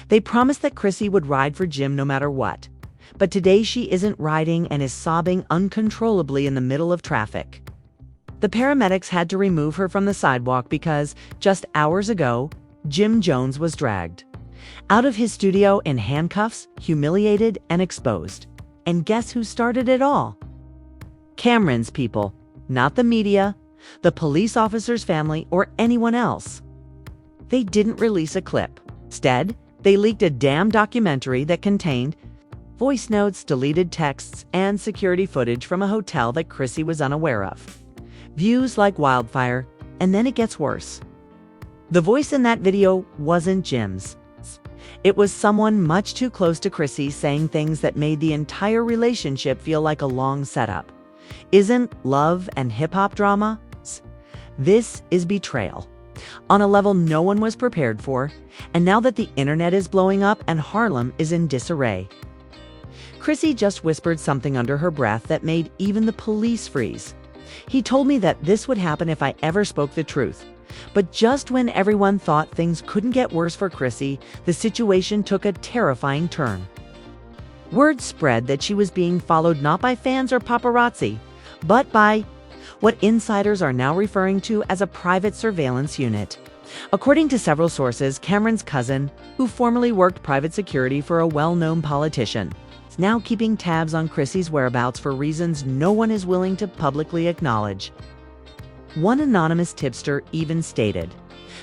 They promised that Chrissy would ride for Jim no matter what. But today she isn't riding and is sobbing uncontrollably in the middle of traffic. The paramedics had to remove her from the sidewalk because, just hours ago, Jim Jones was dragged out of his studio in handcuffs, humiliated and exposed. And guess who started it all? Cameron's people, not the media, the police officer's family, or anyone else. They didn't release a clip. Instead, they leaked a damn documentary that contained voice notes, deleted texts, and security footage from a hotel that Chrissy was unaware of. Views like wildfire, and then it gets worse. The voice in that video wasn't Jim's. It was someone much too close to Chrissy saying things that made the entire relationship feel like a long setup. Isn't love and hip-hop drama? This is betrayal, on a level no one was prepared for, and now that the internet is blowing up and Harlem is in disarray. Chrissy just whispered something under her breath that made even the police freeze. He told me that this would happen if I ever spoke the truth. But just when everyone thought things couldn't get worse for Chrissy, the situation took a terrifying turn. Word spread that she was being followed not by fans or paparazzi, but by what insiders are now referring to as a private surveillance unit. According to several sources, Cameron's cousin, who formerly worked private security for a well-known politician, is now keeping tabs on Chrissy's whereabouts for reasons no one is willing to publicly acknowledge. One anonymous tipster even stated,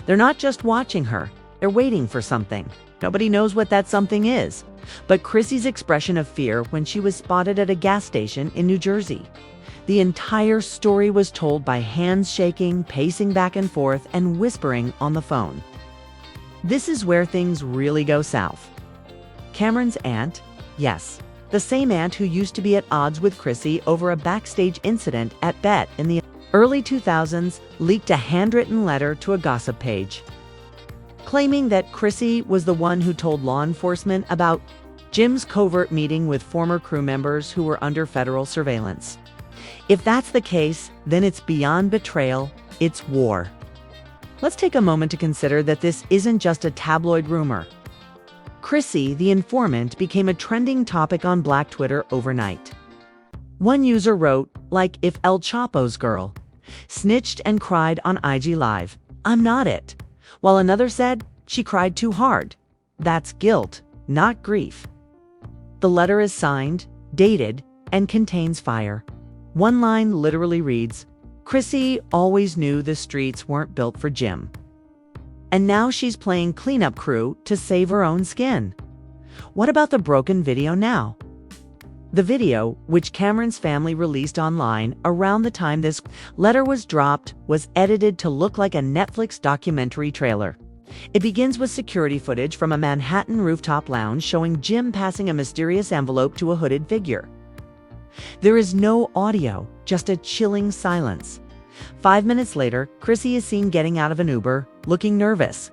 "They're not just watching her, they're waiting for something. Nobody knows what that something is." But Chrissy's expression of fear when she was spotted at a gas station in New Jersey. The entire story was told by hands shaking, pacing back and forth, and whispering on the phone. This is where things really go south. Cameron's aunt, yes, the same aunt who used to be at odds with Chrissy over a backstage incident at Bet in the early 2000s, leaked a handwritten letter to a gossip page, claiming that Chrissy was the one who told law enforcement about Jim's covert meeting with former crew members who were under federal surveillance. If that's the case, then it's beyond betrayal, it's war. Let's take a moment to consider that this isn't just a tabloid rumor. Chrissy, the informant, became a trending topic on Black Twitter overnight. One user wrote, like if El Chapo's girl snitched and cried on IG Live, "I'm not it." While another said, "She cried too hard. That's guilt, not grief." The letter is signed, dated, and contains fire. One line literally reads, "Chrissy always knew the streets weren't built for Jim." And now she's playing cleanup crew to save her own skin. What about the broken video now? The video, which Cameron's family released online around the time this letter was dropped, was edited to look like a Netflix documentary trailer. It begins with security footage from a Manhattan rooftop lounge showing Jim passing a mysterious envelope to a hooded figure. There is no audio, just a chilling silence. 5 minutes later, Chrissy is seen getting out of an Uber, looking nervous,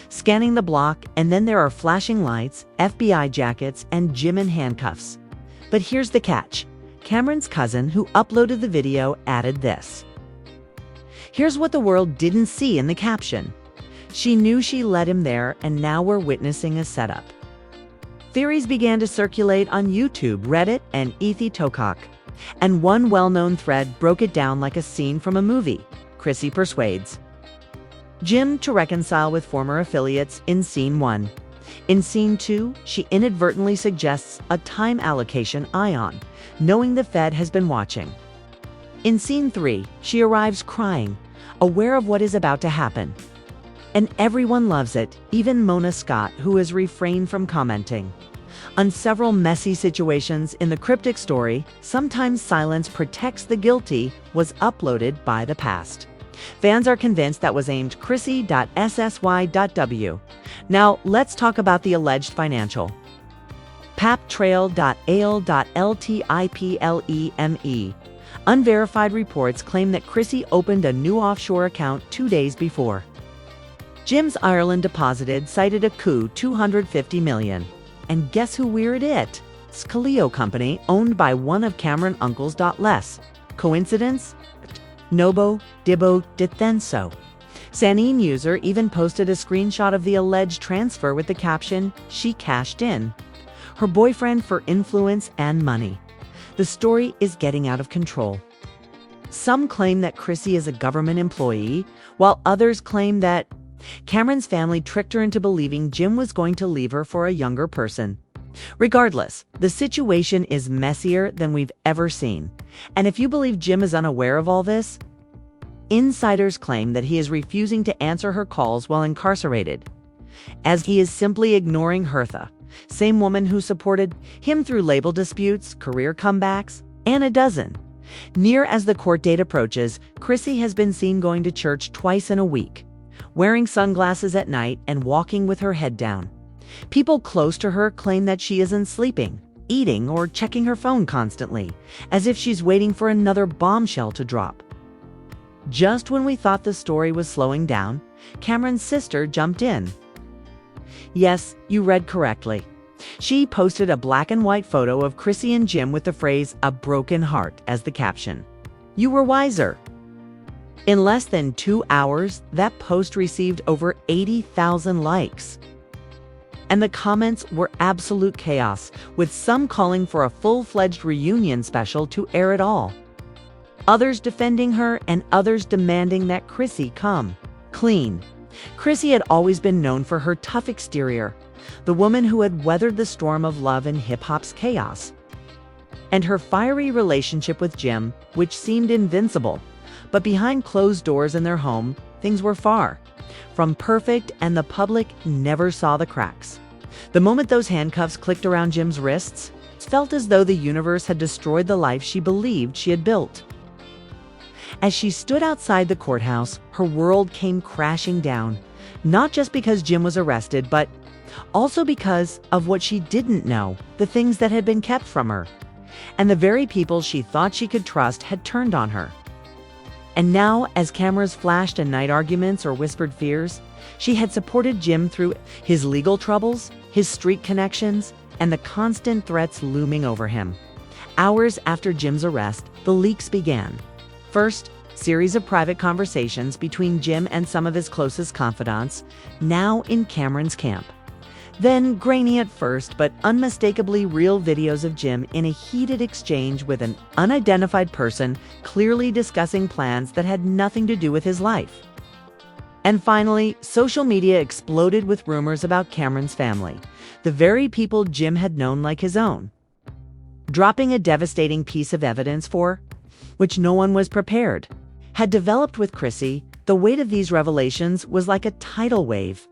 scanning the block, and then there are flashing lights, FBI jackets, and Jim in handcuffs. But here's the catch. Cameron's cousin, who uploaded the video, added this. Here's what the world didn't see in the caption. She knew she led him there, and now we're witnessing a setup. Theories began to circulate on YouTube, Reddit, and EThiTokak, and one well-known thread broke it down like a scene from a movie. Chrissy persuades Jim to reconcile with former affiliates in Scene 1. In Scene 2, she inadvertently suggests a time allocation ion, knowing the Fed has been watching. In Scene 3, she arrives crying, aware of what is about to happen. And everyone loves it, even Mona Scott, who has refrained from commenting. On several messy situations in the cryptic story, sometimes silence protects the guilty, was uploaded by the past. Fans are convinced that was aimed Chrissy.ssy.w. Now, let's talk about the alleged financial. paptrail.ale.ltipleme. Unverified reports claim that Chrissy opened a new offshore account 2 days before. Jim's Ireland deposited cited a coup $250 million. And guess who weird it? Scalio Company, owned by one of Cameron uncles. Less. Coincidence? Nobo, Dibbo, Detenso. Sanine user even posted a screenshot of the alleged transfer with the caption, "She cashed in." Her boyfriend for influence and money. The story is getting out of control. Some claim that Chrissy is a government employee, while others claim that Cameron's family tricked her into believing Jim was going to leave her for a younger person. Regardless, the situation is messier than we've ever seen. And if you believe Jim is unaware of all this, insiders claim that he is refusing to answer her calls while incarcerated, as he is simply ignoring Hertha, same woman who supported him through label disputes, career comebacks, and a dozen. Near as the court date approaches, Chrissy has been seen going to church twice in a week, wearing sunglasses at night and walking with her head down. People close to her claim that she isn't sleeping, eating, or checking her phone constantly, as if she's waiting for another bombshell to drop. Just when we thought the story was slowing down, Cameron's sister jumped in. Yes, you read correctly. She posted a black and white photo of Chrissy and Jim with the phrase, "a broken heart," as the caption. You were wiser. In less than 2 hours, that post received over 80,000 likes. And the comments were absolute chaos, with some calling for a full-fledged reunion special to air it all. Others defending her and others demanding that Chrissy come clean. Chrissy had always been known for her tough exterior, the woman who had weathered the storm of love and hip-hop's chaos. And her fiery relationship with Jim, which seemed invincible. But behind closed doors in their home, things were far from perfect, and the public never saw the cracks. The moment those handcuffs clicked around Jim's wrists, it felt as though the universe had destroyed the life she believed she had built. As she stood outside the courthouse, her world came crashing down, not just because Jim was arrested, but also because of what she didn't know, the things that had been kept from her. And the very people she thought she could trust had turned on her. And now, as cameras flashed and night arguments or whispered fears, she had supported Jim through his legal troubles, his street connections, and the constant threats looming over him. Hours after Jim's arrest, the leaks began. First, series of private conversations between Jim and some of his closest confidants, now in Cameron's camp. Then, grainy at first, but unmistakably real videos of Jim in a heated exchange with an unidentified person, clearly discussing plans that had nothing to do with his life. And finally, social media exploded with rumors about Cameron's family, the very people Jim had known like his own, dropping a devastating piece of evidence for which no one was prepared. Had developed with Chrissy, the weight of these revelations was like a tidal wave.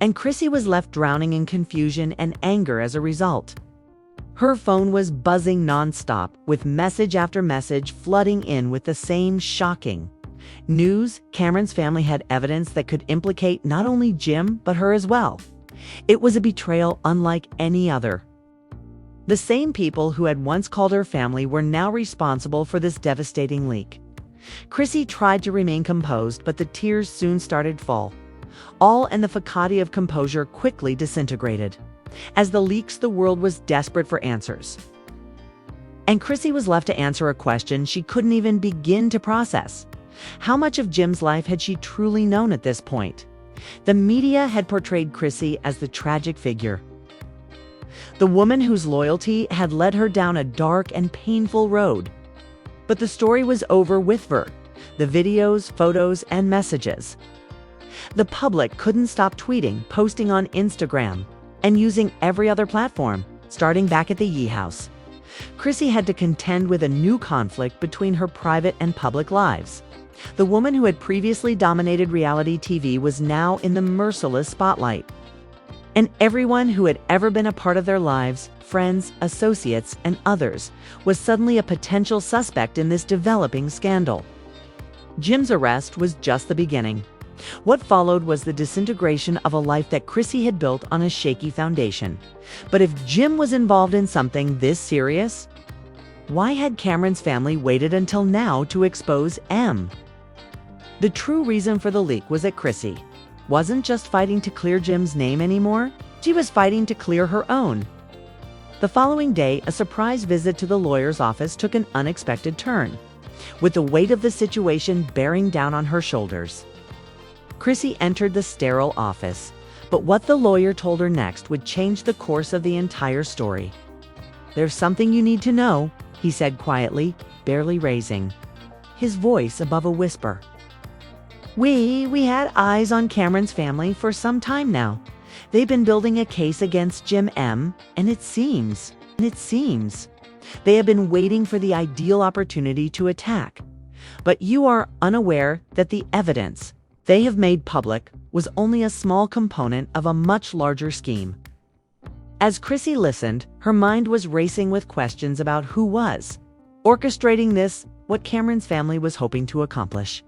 And Chrissy was left drowning in confusion and anger as a result. Her phone was buzzing nonstop, with message after message flooding in with the same shocking news. Cameron's family had evidence that could implicate not only Jim, but her as well. It was a betrayal unlike any other. The same people who had once called her family were now responsible for this devastating leak. Chrissy tried to remain composed, but the tears soon started to fall. All and the facade of composure quickly disintegrated. As the leaks, the world was desperate for answers. And Chrissy was left to answer a question she couldn't even begin to process. How much of Jim's life had she truly known at this point? The media had portrayed Chrissy as the tragic figure, the woman whose loyalty had led her down a dark and painful road. But the story was over with her. The videos, photos, and messages. The public couldn't stop tweeting, posting on Instagram, and using every other platform, starting back at the Yee House. Chrissy had to contend with a new conflict between her private and public lives. The woman who had previously dominated reality TV was now in the merciless spotlight. And everyone who had ever been a part of their lives, friends, associates, and others, was suddenly a potential suspect in this developing scandal. Jim's arrest was just the beginning. What followed was the disintegration of a life that Chrissy had built on a shaky foundation. But if Jim was involved in something this serious, why had Cameron's family waited until now to expose M? The true reason for the leak was that Chrissy wasn't just fighting to clear Jim's name anymore, she was fighting to clear her own. The following day, a surprise visit to the lawyer's office took an unexpected turn, with the weight of the situation bearing down on her shoulders. Chrissy entered the sterile office, but what the lawyer told her next would change the course of the entire story. "There's something you need to know," he said quietly, barely raising his voice above a whisper. We had eyes on Cameron's family for some time now. They've been building a case against Jim M., and it seems they have been waiting for the ideal opportunity to attack. But you are unaware that the evidence they have made public was only a small component of a much larger scheme." As Chrissy listened, her mind was racing with questions about who was orchestrating this, what Cameron's family was hoping to accomplish.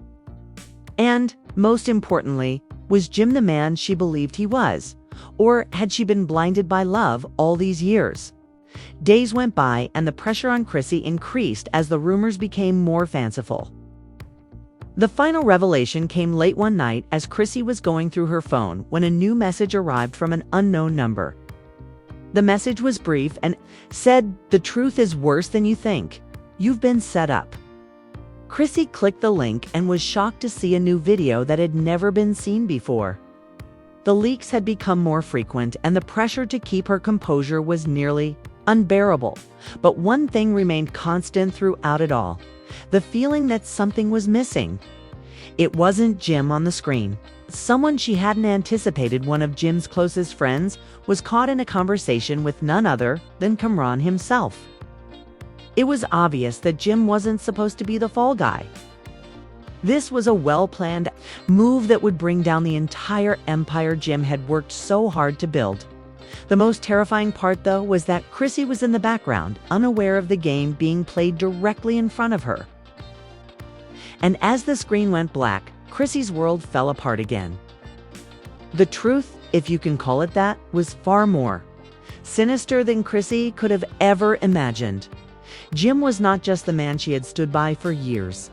And, most importantly, was Jim the man she believed he was? Or had she been blinded by love all these years? Days went by and the pressure on Chrissy increased as the rumors became more fanciful. The final revelation came late one night as Chrissy was going through her phone when a new message arrived from an unknown number. The message was brief and said, "The truth is worse than you think. You've been set up." Chrissy clicked the link and was shocked to see a new video that had never been seen before. The leaks had become more frequent and the pressure to keep her composure was nearly unbearable. But one thing remained constant throughout it all: the feeling that something was missing. It wasn't Jim on the screen. Someone she hadn't anticipated, one of Jim's closest friends, was caught in a conversation with none other than Cameron himself. It was obvious that Jim wasn't supposed to be the fall guy. This was a well-planned move that would bring down the entire empire Jim had worked so hard to build. The most terrifying part, though, was that Chrissy was in the background, unaware of the game being played directly in front of her. And as the screen went black, Chrissy's world fell apart again. The truth, if you can call it that, was far more sinister than Chrissy could have ever imagined. Jim was not just the man she had stood by for years.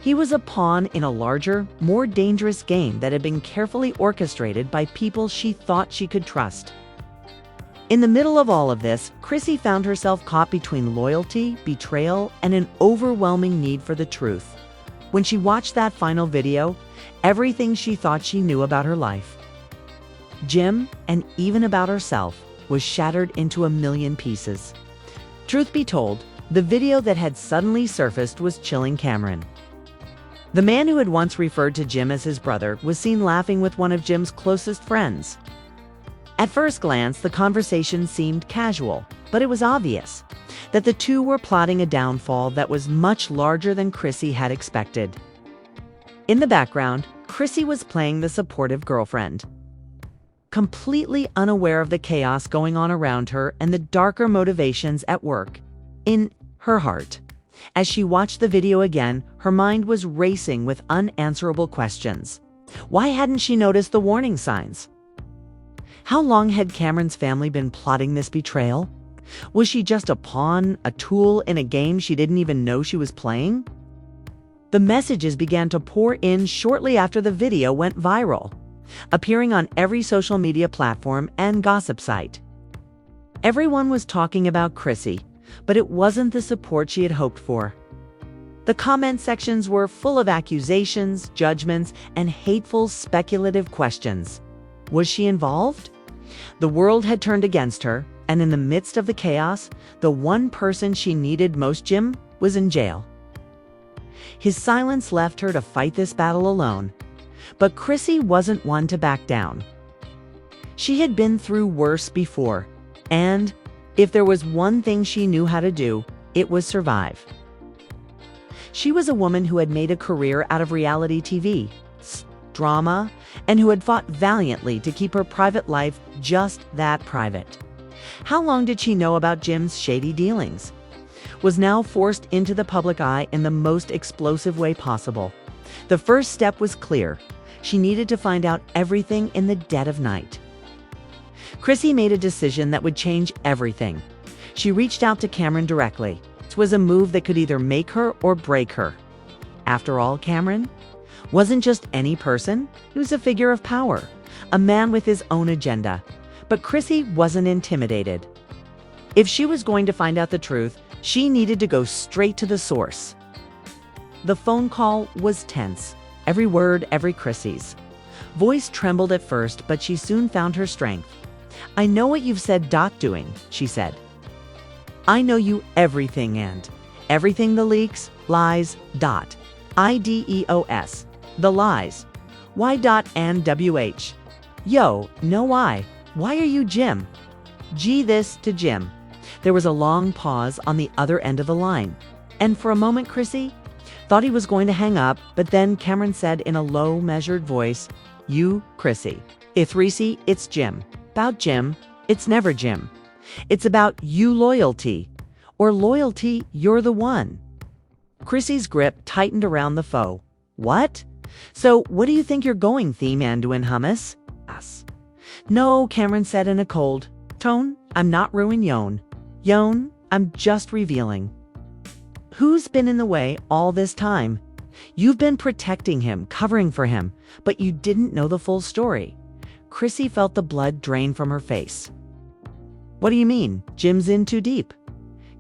He was a pawn in a larger, more dangerous game that had been carefully orchestrated by people she thought she could trust. In the middle of all of this, Chrissy found herself caught between loyalty, betrayal, and an overwhelming need for the truth. When she watched that final video, everything she thought she knew about her life, Jim, and even about herself, was shattered into a million pieces. Truth be told, the video that had suddenly surfaced was chilling Cameron. The man who had once referred to Jim as his brother was seen laughing with one of Jim's closest friends. At first glance, the conversation seemed casual, but it was obvious that the two were plotting a downfall that was much larger than Chrissy had expected. In the background, Chrissy was playing the supportive girlfriend, completely unaware of the chaos going on around her and the darker motivations at work in her heart. As she watched the video again, her mind was racing with unanswerable questions. Why hadn't she noticed the warning signs? How long had Cameron's family been plotting this betrayal? Was she just a pawn, a tool in a game she didn't even know she was playing? The messages began to pour in shortly after the video went viral, appearing on every social media platform and gossip site. Everyone was talking about Chrissy, but it wasn't the support she had hoped for. The comment sections were full of accusations, judgments, and hateful, speculative questions. Was she involved? The world had turned against her, and in the midst of the chaos, the one person she needed most, Jim, was in jail. His silence left her to fight this battle alone. But Chrissy wasn't one to back down. She had been through worse before, and if there was one thing she knew how to do, it was survive. She was a woman who had made a career out of reality TV, drama, and who had fought valiantly to keep her private life just that private. How long did she know about Jim's shady dealings? Was now forced into the public eye in the most explosive way possible. The first step was clear. She needed to find out everything in the dead of night. Chrissy made a decision that would change everything. She reached out to Cameron directly. It was a move that could either make her or break her. After all, Cameron wasn't just any person. He was a figure of power, a man with his own agenda. But Chrissy wasn't intimidated. If she was going to find out the truth, she needed to go straight to the source. The phone call was tense, every word, every Chrissy's. Voice trembled at first, but she soon found her strength. "I know what you've said Doc doing," she said. "I know you everything and everything the leaks, lies, dot. IDEOS. The lies. Y dot and WH. Yo, no why. Why are you Jim? G this to Jim." There was a long pause on the other end of the line. And for a moment, Chrissy thought he was going to hang up, but then Cameron said in a low, measured voice, "You, Chrissy. Reese, it's Jim. About Jim, it's never Jim. It's about you loyalty. Or loyalty, you're the one." Chrissy's grip tightened around the foe. "What? So what do you think you're going, theme Anduin hummus?" "Us." "No," Cameron said in a cold tone. "I'm not ruin Yon. Yon, I'm just revealing. Who's been in the way all this time? You've been protecting him, covering for him, but you didn't know the full story." Chrissy felt the blood drain from her face. "What do you mean? Jim's in too deep?"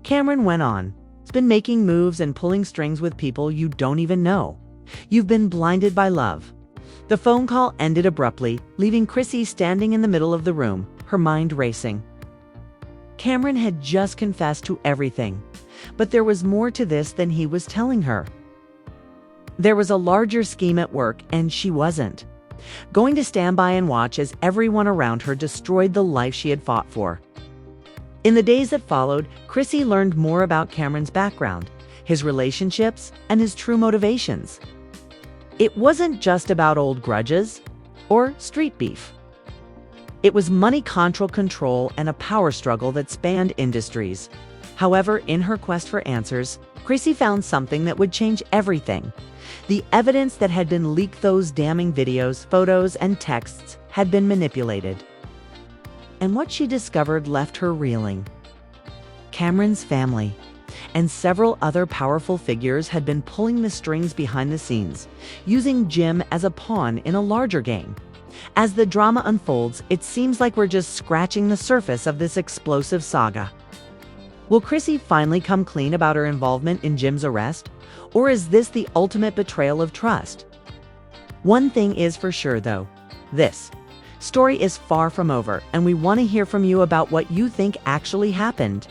Cameron went on. "He's been making moves and pulling strings with people you don't even know. You've been blinded by love." The phone call ended abruptly, leaving Chrissy standing in the middle of the room, her mind racing. Cameron had just confessed to everything, but there was more to this than he was telling her. There was a larger scheme at work, and she wasn't going to stand by and watch as everyone around her destroyed the life she had fought for. In the days that followed, Chrissy learned more about Cameron's background, his relationships, and his true motivations. It wasn't just about old grudges or street beef. It was money control and a power struggle that spanned industries. However, in her quest for answers, Chrissy found something that would change everything. The evidence that had been leaked, those damning videos, photos, and texts, had been manipulated. And what she discovered left her reeling. Cameron's family and several other powerful figures had been pulling the strings behind the scenes, using Jim as a pawn in a larger game. As the drama unfolds, it seems like we're just scratching the surface of this explosive saga. Will Chrissy finally come clean about her involvement in Jim's arrest? Or is this the ultimate betrayal of trust? One thing is for sure, though. This story is far from over, and we want to hear from you about what you think actually happened.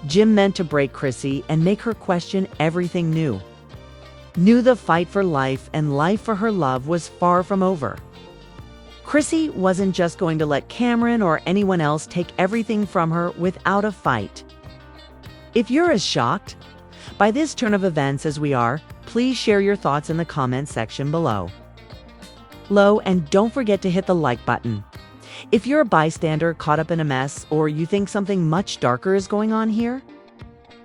Jim meant to break Chrissy and make her question everything new. Knew the fight for life and life for her love was far from over. Chrissy wasn't just going to let Cameron or anyone else take everything from her without a fight. If you're as shocked by this turn of events as we are, please share your thoughts in the comments section below. And don't forget to hit the like button. If you're a bystander caught up in a mess, or you think something much darker is going on here,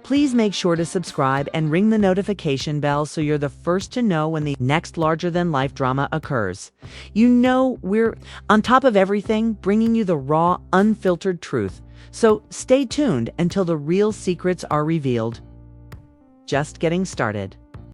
please make sure to subscribe and ring the notification bell so you're the first to know when the next larger-than-life drama occurs. You know we're on top of everything, bringing you the raw, unfiltered truth. So stay tuned until the real secrets are revealed. Just getting started.